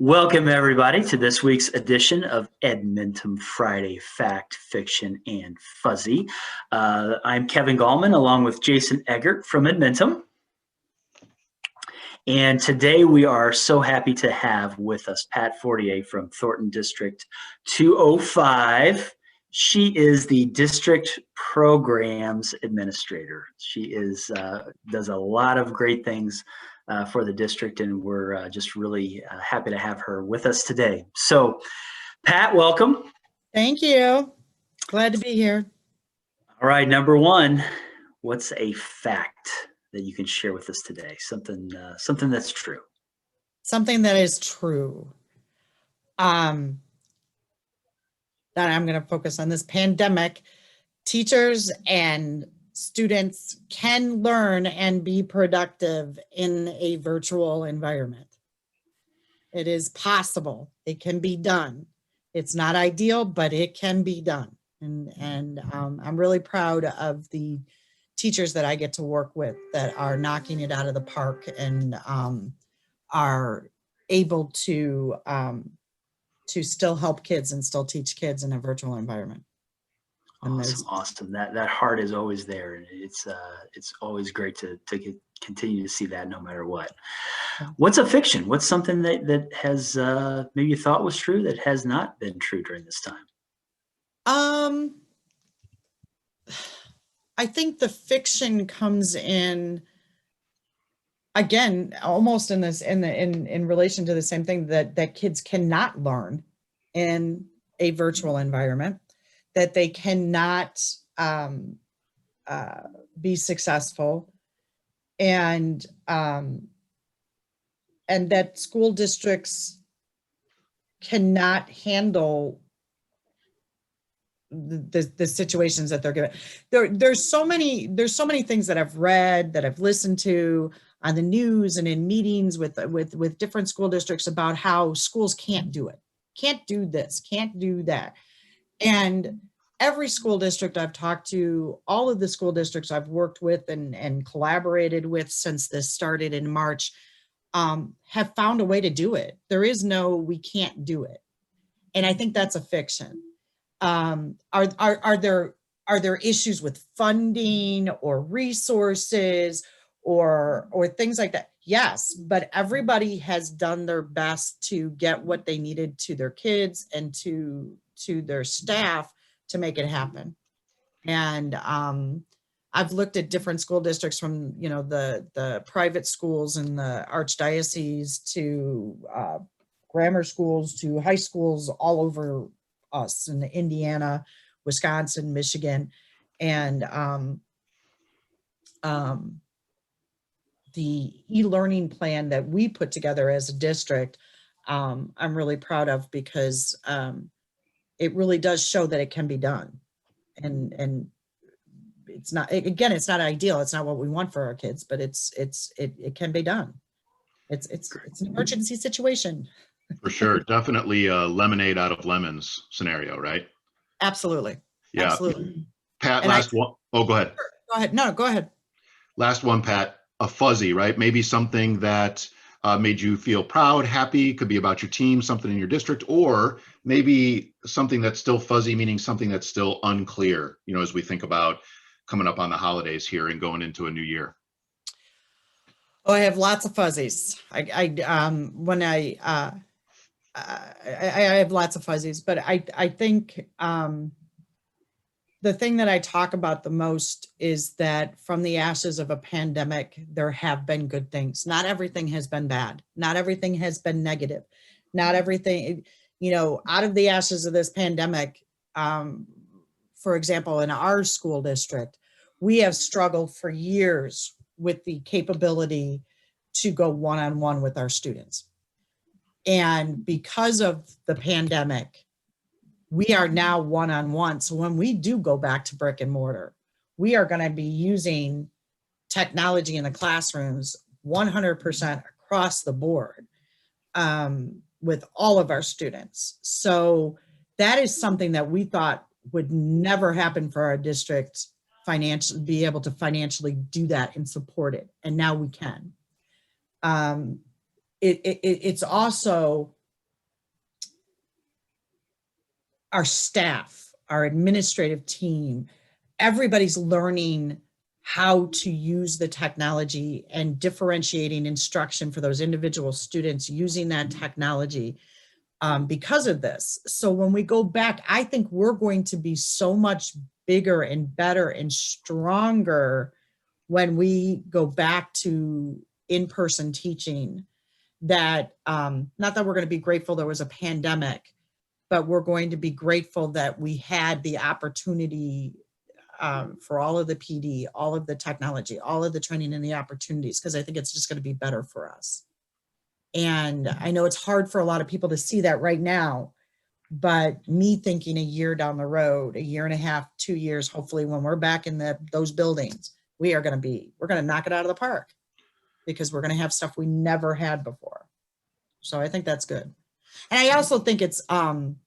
Welcome, everybody, to this week's edition of Edmonton Friday Fact, Fiction, and Fuzzy. I'm Kevin Gallman, along with Jason Eggert from Edmonton. And today we are so happy to have with us Pat Fortier from Thornton District 205. She is the district programs administrator. She does a lot of great things for the district, and we're just really happy to have her with us today. So, Pat, welcome. Thank you. Glad to be here. All right, number one, what's a fact that you can share with us today? Something that's true. Something that is true. That I'm going to focus on this pandemic. Teachers and students can learn and be productive in a virtual environment. It is possible. It can be done. It's not ideal, but it can be done. And I'm really proud of the teachers that I get to work with that are knocking it out of the park and are able to still help kids and still teach kids in a virtual environment. Awesome. That heart is always there, and it's always great to continue to see that no matter what. What's a fiction? What's something that has maybe you thought was true that has not been true during this time? I think the fiction comes in again, almost in relation to the same thing that kids cannot learn in a virtual environment, that they cannot be successful, and that school districts cannot handle the situations that they're given. There's so many things that I've read, that I've listened to on the news and in meetings with different school districts about how schools can't do it, can't do this, can't do that. And every school district I've talked to, all of the school districts I've worked with and collaborated with since this started in March, have found a way to do it. There is no, we can't do it. And I think that's a fiction. Are there issues with funding or resources or things like that? Yes, but everybody has done their best to get what they needed to their kids and to their staff to make it happen. And I've looked at different school districts, from the private schools in the archdiocese to grammar schools to high schools all over us in Indiana, Wisconsin, Michigan, and the e-learning plan that we put together as a district, I'm really proud of, because it really does show that it can be done. And it's not, again, it's not ideal. It's not what we want for our kids, but it can be done. It's an emergency situation. For sure. Definitely a lemonade out of lemons scenario, right? Absolutely. Yeah. Absolutely. Pat, last one. Oh, go ahead. Go ahead. No, go ahead. Last one, Pat. A fuzzy, right? Maybe something that made you feel proud, happy, could be about your team, something in your district, or maybe something that's still fuzzy, meaning something that's still unclear, as we think about coming up on the holidays here and going into a new year. Oh, I have lots of fuzzies. I have lots of fuzzies, but I think the thing that I talk about the most is that from the ashes of a pandemic, there have been good things. Not everything has been bad. Not everything has been negative. Not everything, out of the ashes of this pandemic, for example, in our school district, we have struggled for years with the capability to go one-on-one with our students. And because of the pandemic, we are now one-on-one. So when we do go back to brick and mortar, we are going to be using technology in the classrooms 100% across the board with all of our students. So that is something that we thought would never happen for our district, be able to financially do that and support it. And now we can. It's also our staff, our administrative team, everybody's learning how to use the technology and differentiating instruction for those individual students using that technology because of this. So when we go back, I think we're going to be so much bigger and better and stronger when we go back to in-person teaching. That not that we're going to be grateful there was a pandemic, but we're going to be grateful that we had the opportunity for all of the PD, all of the technology, all of the training and the opportunities, because I think it's just going to be better for us. And I know it's hard for a lot of people to see that right now, but me thinking a year down the road, a year and a half, 2 years, hopefully when we're back in those buildings, we're going to knock it out of the park, because we're going to have stuff we never had before. So I think that's good. And I also think it's, I'm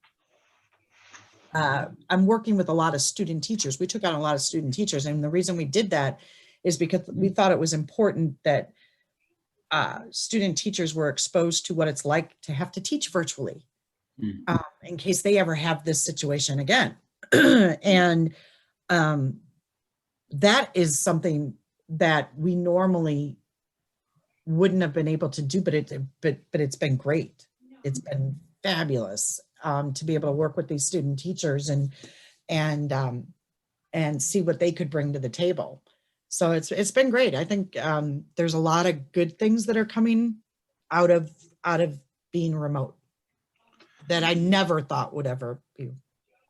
working with a lot of student teachers. We took on a lot of student teachers. And the reason we did that is because we thought it was important that student teachers were exposed to what it's like to have to teach virtually in case they ever have this situation again. And that is something that we normally wouldn't have been able to do, but it's been great. It's been fabulous to be able to work with these student teachers and see what they could bring to the table. So it's been great. I think there's a lot of good things that are coming out of being remote that I never thought would ever be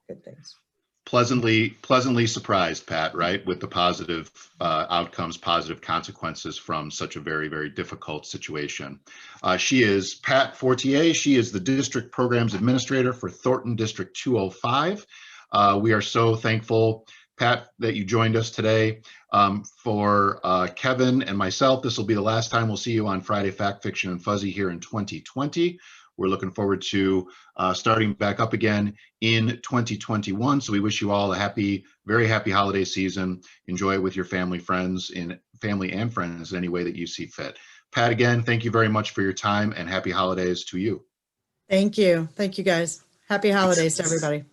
good things. Pleasantly surprised, Pat, right? With the positive outcomes, positive consequences from such a very, very difficult situation. She is Pat Fortier. She is the District Programs Administrator for Thornton District 205. We are so thankful, Pat, that you joined us today. For Kevin and myself, this will be the last time we'll see you on Friday Fact, Fiction, and Fuzzy here in 2020. We're looking forward to starting back up again in 2021. So we wish you all a very happy holiday season. Enjoy it with your family and friends in any way that you see fit. Pat, again, thank you very much for your time, and happy holidays to you. Thank you. Thank you, guys. Happy holidays to everybody.